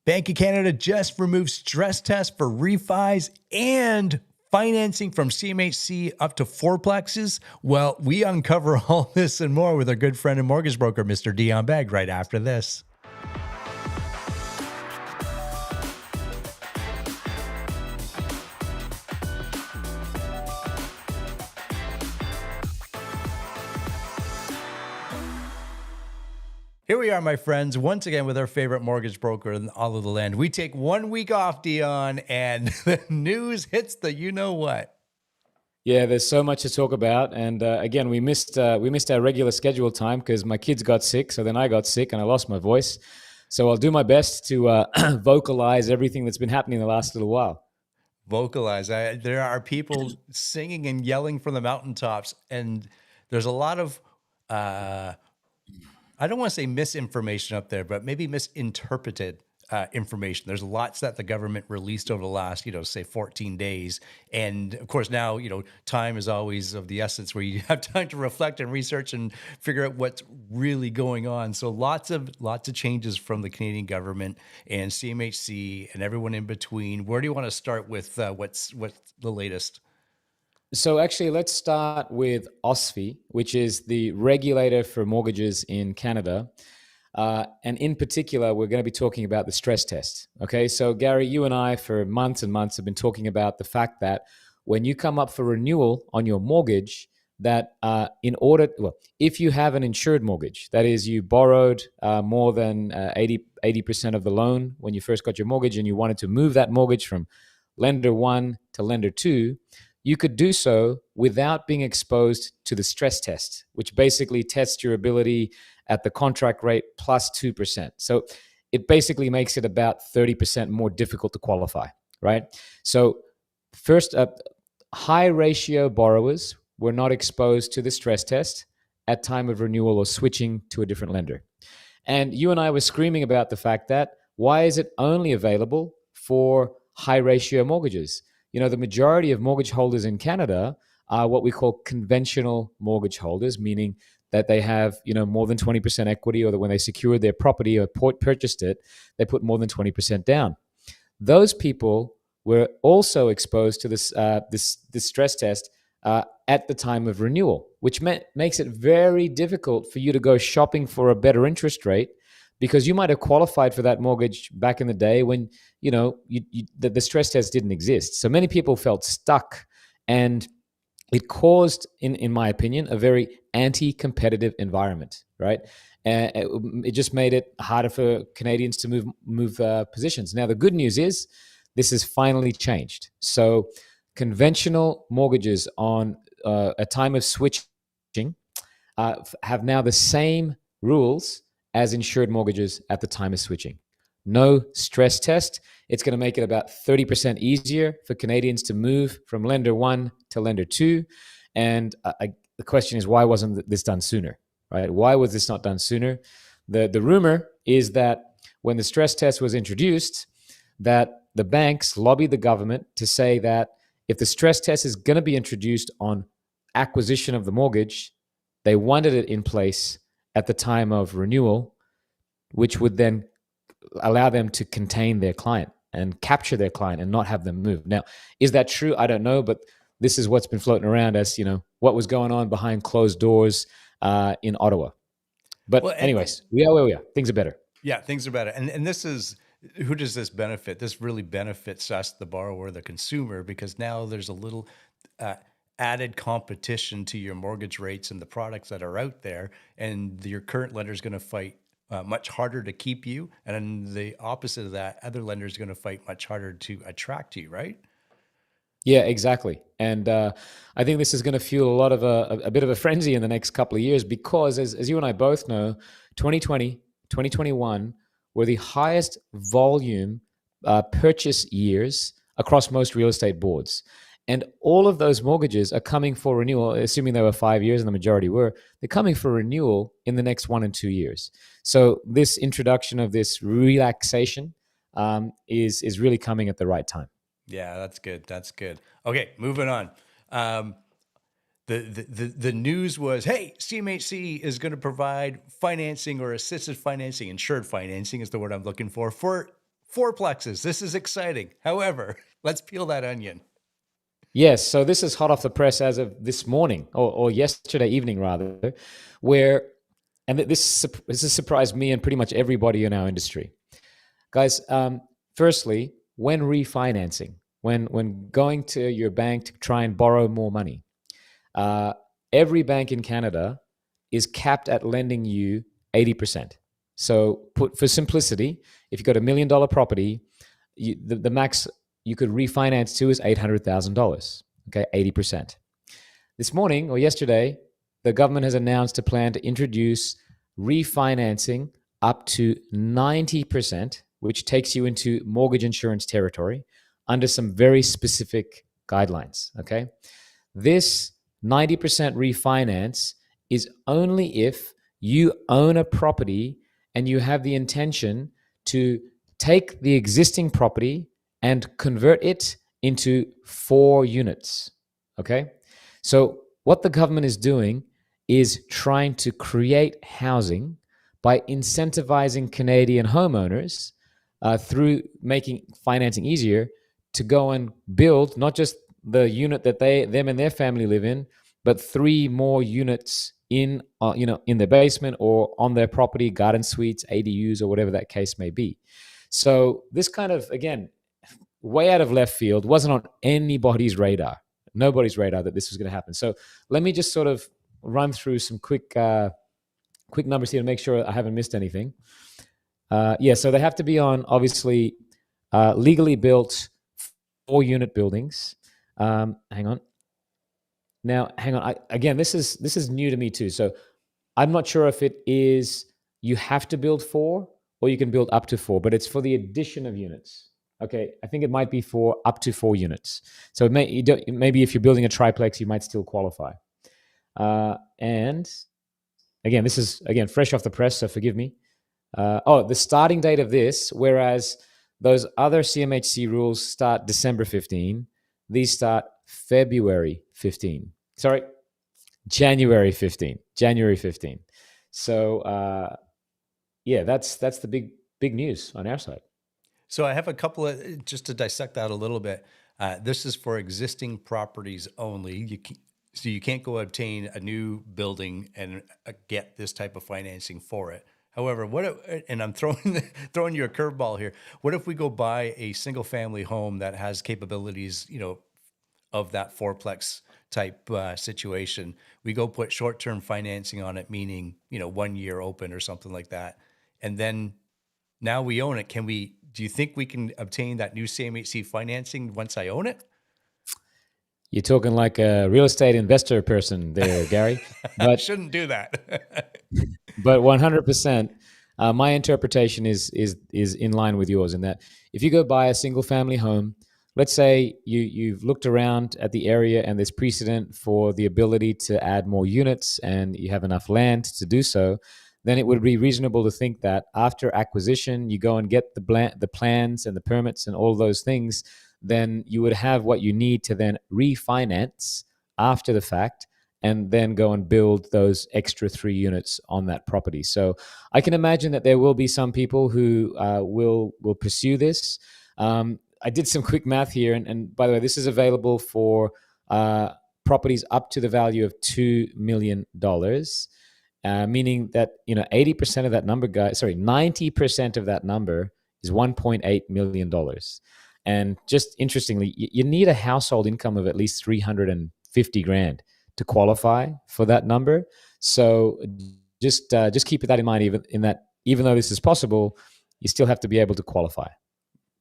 Bank of Canada just removed stress tests for refis and financing from CMHC up to fourplexes. Well, we uncover all this and more with our good friend and mortgage broker, Mr. Dion Beg, right after this. Here we are, my friends, once again with our favorite mortgage broker in all of the land. We take 1 week off, Dion, and the news hits the you-know-what. Yeah, there's so much to talk about, and again, we missed our regular scheduled time because my kids got sick. So then I got sick and I lost my voice. So I'll do my best to vocalize everything that's been happening the last little while. Vocalize. There are people singing and yelling from the mountaintops, and there's a lot of I don't want to say misinformation up there, but maybe misinterpreted information. There's lots that the government released over the last, say 14 days. And of course, now, time is always of the essence where you have time to reflect and research and figure out what's really going on. So lots of changes from the Canadian government and CMHC and everyone in between. Where do you want to start with what's the latest? So actually, let's start with OSFI, which is the regulator for mortgages in Canada. And in particular, we're going to be talking about the stress test. Okay, so Gary, you and I for months and months have been talking about the fact that when you come up for renewal on your mortgage, that if you have an insured mortgage, that is you borrowed more than 80% of the loan when you first got your mortgage and you wanted to move that mortgage from lender one to lender two, you could do so without being exposed to the stress test, which basically tests your ability at the contract rate plus 2%. So it basically makes it about 30% more difficult to qualify, right? So first up, high ratio borrowers were not exposed to the stress test at time of renewal or switching to a different lender. And you and I were screaming about the fact that why is it only available for high ratio mortgages? The majority of mortgage holders in Canada are what we call conventional mortgage holders, meaning that they have, more than 20% equity, or that when they secured their property or purchased it, they put more than 20% down. Those people were also exposed to this stress test at the time of renewal, which makes it very difficult for you to go shopping for a better interest rate, because you might have qualified for that mortgage back in the day when the stress test didn't exist. So many people felt stuck, and it caused, in my opinion, a very anti-competitive environment, right? It just made it harder for Canadians to move positions. Now, the good news is this has finally changed. So conventional mortgages on a time of switching have now the same rules as insured mortgages at the time of switching. No stress test. It's going to make it about 30% easier for Canadians to move from lender one to lender two. And the question is, why wasn't this done sooner, right? Why was this not done sooner? The rumor is that when the stress test was introduced, that the banks lobbied the government to say that if the stress test is going to be introduced on acquisition of the mortgage, they wanted it in place at the time of renewal, which would then allow them to contain their client and capture their client and not have them move. Now, is that true? I don't know, but this is what's been floating around as, what was going on behind closed doors in Ottawa. But anyways, we are where we are. Things are better. Yeah, things are better. And this is, who does this benefit? This really benefits us, the borrower, the consumer, because now there's a little added competition to your mortgage rates and the products that are out there, and your current lender is going to fight much harder to keep you, and the opposite of that, other lenders are going to fight much harder to attract you, right? Yeah, exactly. And I think this is going to fuel a lot of a bit of a frenzy in the next couple of years, because as you and I both know, 2020, 2021 were the highest volume purchase years across most real estate boards. And all of those mortgages are coming for renewal, assuming they were 5 years, and the majority were, they're coming for renewal in the next 1 and 2 years. So this introduction of this relaxation is really coming at the right time. Yeah, that's good. That's good. Okay, moving on. The news was, hey, CMHC is going to provide financing or assisted financing, insured financing is the word I'm looking for Fourplexes. This is exciting. However, let's peel that onion. Yes, so this is hot off the press as of this morning, or yesterday evening rather, where, and this has surprised me and pretty much everybody in our industry. Guys, firstly, when refinancing, when going to your bank to try and borrow more money, uh, every bank in Canada is capped at lending you 80%. So, for simplicity, if you've got $1 million property, the max you could refinance to is $800,000. Okay, 80%. This morning or yesterday, the government has announced a plan to introduce refinancing up to 90%, which takes you into mortgage insurance territory under some very specific guidelines. Okay. This 90% refinance is only if you own a property and you have the intention to take the existing property and convert it into 4 units. Okay. So, what the government is doing is trying to create housing by incentivizing Canadian homeowners through making financing easier to go and build not just the unit that them and their family live in, but 3 more units in in their basement or on their property, garden suites, ADUs, or whatever that case may be. So this kind of, again, way out of left field, wasn't on anybody's radar, nobody's radar that this was going to happen. So let me just sort of run through some quick numbers here to make sure I haven't missed anything. Yeah, so they have to be on, obviously, legally built 4 unit buildings. Hang on. Now, hang on. Again, this is new to me too. So I'm not sure if it is you have to build 4 or you can build up to 4, but it's for the addition of units. Okay, I think it might be for up to 4 units. So maybe if you're building a triplex, you might still qualify. And again, this is fresh off the press, so forgive me. The starting date of this, whereas those other CMHC rules start December 15, these start February 15. Sorry, January 15. January 15. So, yeah, that's the big news on our side. So I have a couple of, just to dissect that a little bit. This is for existing properties only. So you can't go obtain a new building and get this type of financing for it. However, and I'm throwing you a curveball here. What if we go buy a single family home that has capabilities, of that fourplex type situation? We go put short term financing on it, meaning 1 year open or something like that, and then now we own it. Do you think we can obtain that new CMHC financing once I own it? You're talking like a real estate investor person there, Gary. I But shouldn't do that. but 100%, my interpretation is in line with yours in that if you go buy a single family home, let's say you've looked around at the area and there's precedent for the ability to add more units and you have enough land to do so, then it would be reasonable to think that after acquisition, you go and get the plans and the permits and all those things, then you would have what you need to then refinance after the fact and then go and build those extra 3 units on that property. So I can imagine that there will be some people who will pursue this. I did some quick math here, and by the way, this is available for properties up to the value of $2 million. Meaning that 80% of that number, 90% of that number is $1.8 million. And just interestingly, you need a household income of at least 350 grand to qualify for that number. So just keep that in mind. Even though this is possible, you still have to be able to qualify.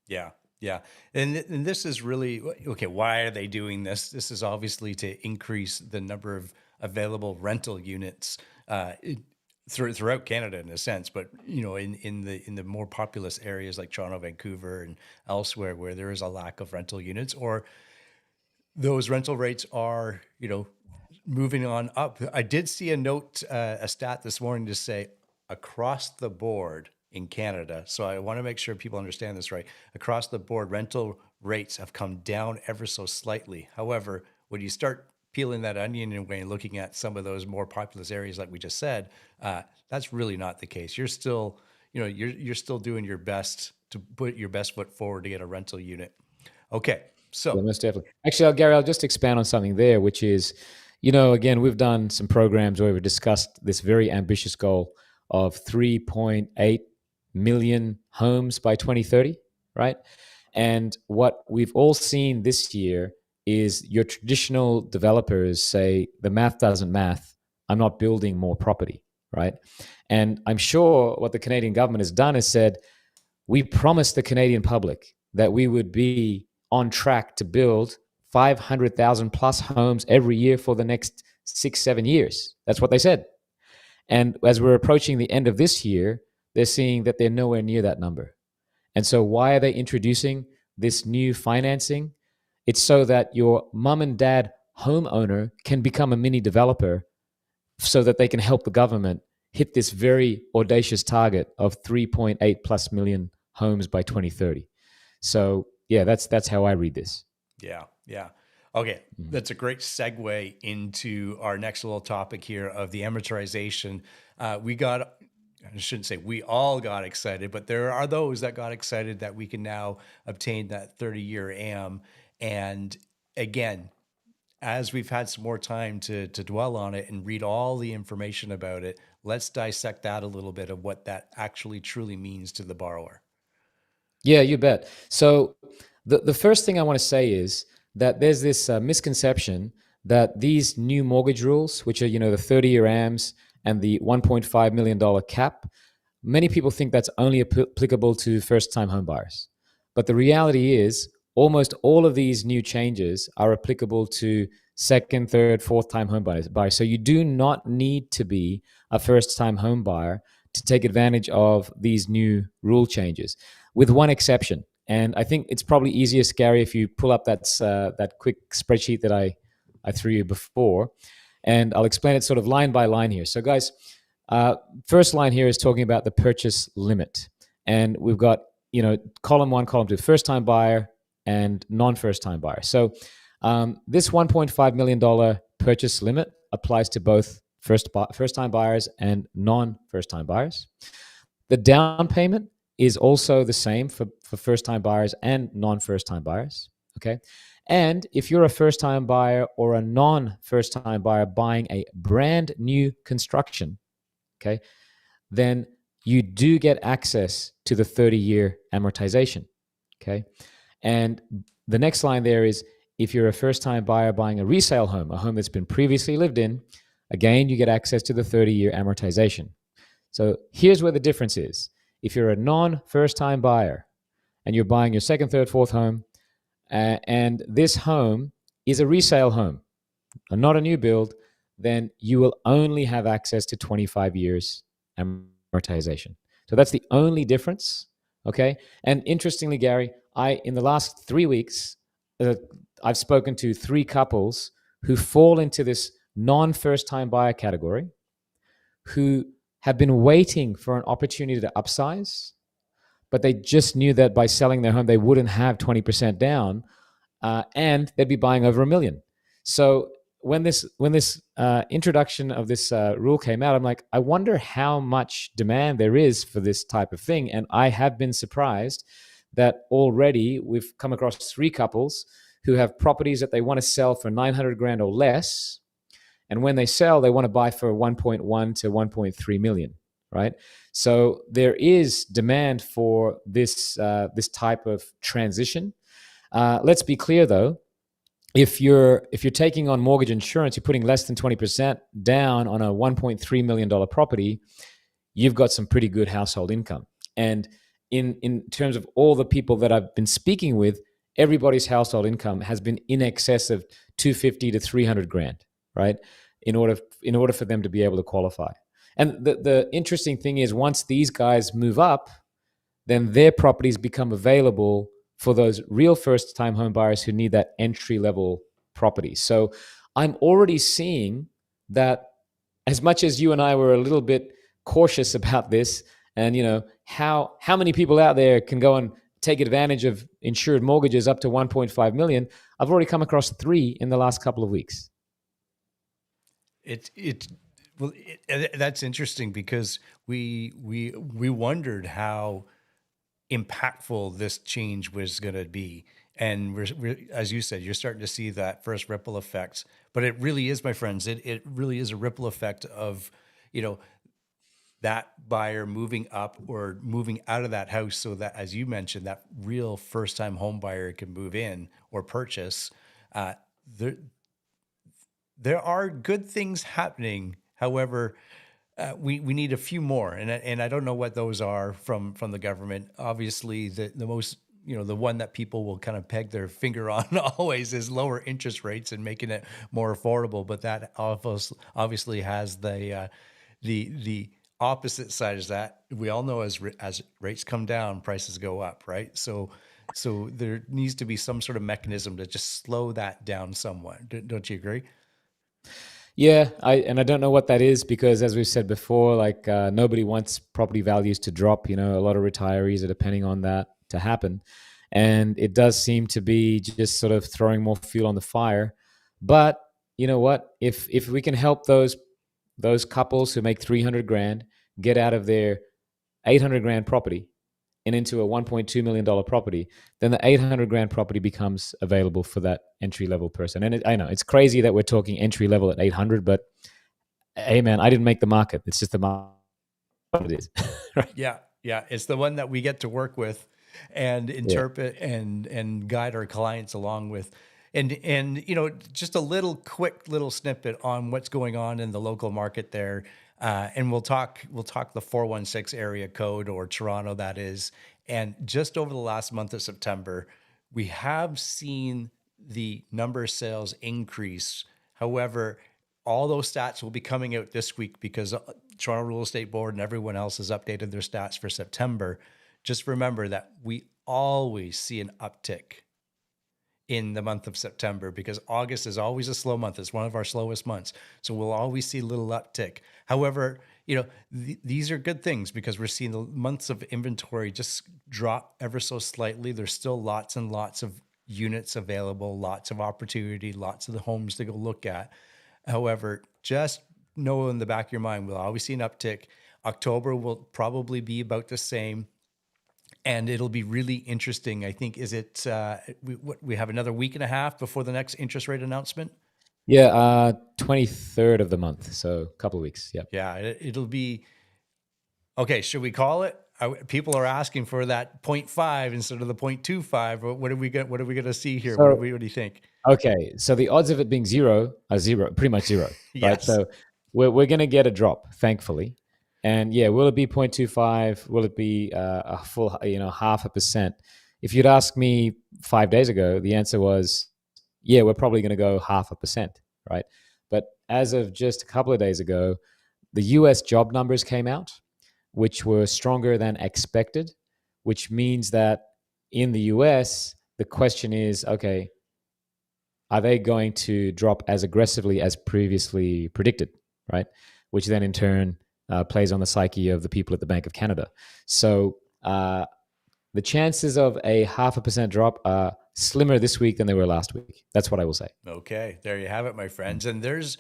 Yeah. Yeah. And this is really, okay, why are they doing this? This is obviously to increase the number of available rental units throughout Canada in a sense, but in the more populous areas like Toronto, Vancouver, and elsewhere where there is a lack of rental units, or those rental rates are moving on up. I did see a stat this morning to say across the board in Canada. So I want to make sure people understand this right. Across the board, rental rates have come down ever so slightly. However, when you start peeling that onion away and looking at some of those more populous areas, like we just said, that's really not the case. You're still, you're still doing your best to put your best foot forward to get a rental unit. Okay, so Yeah, most definitely. Actually, Gary, I'll just expand on something there, which is, again, we've done some programs where we've discussed this very ambitious goal of 3.8 million homes by 2030, right? And what we've all seen this year is your traditional developers say the math doesn't math. I'm not building more property, right? And I'm sure what the Canadian government has done is said, we promised the Canadian public that we would be on track to build 500,000 plus homes every year for the next 6-7 years. That's what they said. And as we're approaching the end of this year, they're seeing that they're nowhere near that number. And so, why are they introducing this new financing? It's so that your mom and dad homeowner can become a mini developer so that they can help the government hit this very audacious target of 3.8 plus million homes by 2030. So yeah, that's how I read this. yeah, yeah. Okay, that's a great segue into our next little topic here of the amortization. I shouldn't say we all got excited, but there are those that got excited that we can now obtain that 30-year AM. And again, as we've had some more time to dwell on it and read all the information about it, let's dissect that a little bit of what that actually truly means to the borrower. Yeah, you bet. So the first thing I want to say is that there's this misconception that these new mortgage rules, which are the 30-year AMs and the $1.5 million cap, many people think that's only applicable to first-time home buyers. But the reality is almost all of these new changes are applicable to second, third, fourth-time home buyers. So you do not need to be a first-time home buyer to take advantage of these new rule changes, with one exception. And I think it's probably easiest, Gary, if you pull up that quick spreadsheet that I threw you before, and I'll explain it sort of line by line here. So, guys, first line here is talking about the purchase limit, and we've got column 1, column 2, first-time buyer and non-first-time buyer. So this $1.5 million purchase limit applies to both first-time buyers and non-first-time buyers. The down payment is also the same for first-time buyers and non-first-time buyers. Okay. And if you're a first-time buyer or a non-first-time buyer buying a brand new construction, okay, then you do get access to the 30-year amortization. Okay. And the next line there is if you're a first-time buyer buying a resale home, a home that's been previously lived in, again, you get access to the 30-year amortization. So here's where the difference is. If you're a non-first-time buyer and you're buying your second, third, fourth home, and this home is a resale home, not a new build, then you will only have access to 25 years amortization. So that's the only difference, okay? And interestingly, Gary, in the last 3 weeks, I've spoken to 3 couples who fall into this non-first-time buyer category, who have been waiting for an opportunity to upsize, but they just knew that by selling their home, they wouldn't have 20% down, and they'd be buying over $1 million. So when this introduction of this rule came out, I'm like, I wonder how much demand there is for this type of thing. And I have been surprised that already we've come across 3 couples who have properties that they want to sell for 900 grand or less. And when they sell, they want to buy for 1.1 to 1.3 million, right? So there is demand for this type of transition. Let's be clear, though. If you're taking on mortgage insurance, you're putting less than 20% down on a $1.3 million property, you've got some pretty good household income. And in terms of all the people that I've been speaking with, everybody's household income has been in excess of 250 to 300 grand, right? In order for them to be able to qualify. And the interesting thing is, once these guys move up, then their properties become available for those real first-time home buyers who need that entry-level property. So I'm already seeing that, as much as you and I were a little bit cautious about this, and how many people out there can go and take advantage of insured mortgages up to 1.5 million, I've already come across 3 in the last couple of weeks. It Well, that's interesting because we wondered how impactful this change was going to be. And as you said, you're starting to see that first ripple effect. But it really is, my friends, it really is a ripple effect of, you know, that buyer moving up or moving out of that house so that, as you mentioned, that real first time home buyer can move in or purchase. Uh, there, there are good things happening. However, we need a few more, and I don't know what those are from the government. Obviously, the most, the one that people will kind of peg their finger on always is lower interest rates and making it more affordable. But that obviously has the opposite side, is that we all know as rates come down, prices go up, right? So there needs to be some sort of mechanism to just slow that down somewhat. Don't you agree? Yeah, I don't know what that is because, as we've said before, like nobody wants property values to drop. You know, a lot of retirees are depending on that to happen, and it does seem to be just sort of throwing more fuel on the fire. But you know what? If we can help those couples who make 300 grand get out of their 800 grand property and into a $1.2 million property, then the 800 grand property becomes available for that entry level person. And I know it's crazy that we're talking entry level at 800, but hey, man, I didn't make the market. It's just the market it is. Right? Yeah, yeah, it's the one that we get to work with and Yeah. interpret and guide our clients along with. And just a little quick little snippet on what's going on in the local market there. And we'll talk the 416 area code, or Toronto, that is. And just over the last month of September, we have seen the number of sales increase. However, all those stats will be coming out this week because Toronto Real Estate Board and everyone else has updated their stats for September. Just remember that we always see an uptick in the month of September because August is always a slow month. It's one of our slowest months. So we'll always see a little uptick. However, these are good things because we're seeing the months of inventory just drop ever so slightly. There's still lots and lots of units available, lots of opportunity, lots of the homes to go look at. However, just know in the back of your mind, we'll always see an uptick. October will probably be about the same. And it'll be really interesting. I think, is it, we have another week and a half before the next interest rate announcement? Yeah. 23rd of the month. So a couple of weeks. Yep. Yeah, it'll be, okay, should we call it? People are asking for that point 0.5 instead of the 0.25. What are we going to see here? So, What do you think? okay. So the odds of it being zero are zero, pretty much zero, right? Yes. So we're going to get a drop, thankfully. And yeah, will it be 0.25? Will it be a full, 0.5%? If you'd asked me 5 days ago, the answer was, yeah, we're probably going to go 0.5%, right? But as of just a couple of days ago, the US job numbers came out, which were stronger than expected, which means that in the US, the question is, okay, are they going to drop as aggressively as previously predicted, right? Which then in turn plays on the psyche of the people at the Bank of Canada. So the chances of a 0.5% drop are slimmer this week than they were last week. That's what I will say. Okay, there you have it, my friends. And there's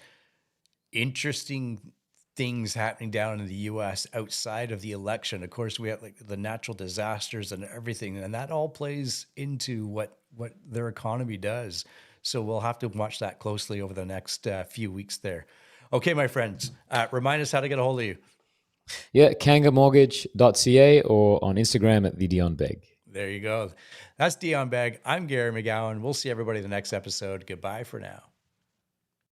interesting things happening down in the US outside of the election. Of course, we have like the natural disasters and everything, and that all plays into what their economy does. So we'll have to watch that closely over the next few weeks there. Okay, my friends, remind us how to get a hold of you. Yeah, kangamortgage.ca or on Instagram at the Dion Beg. There you go. That's Dion Beg. I'm Gary McGowan. We'll see everybody in the next episode. Goodbye for now.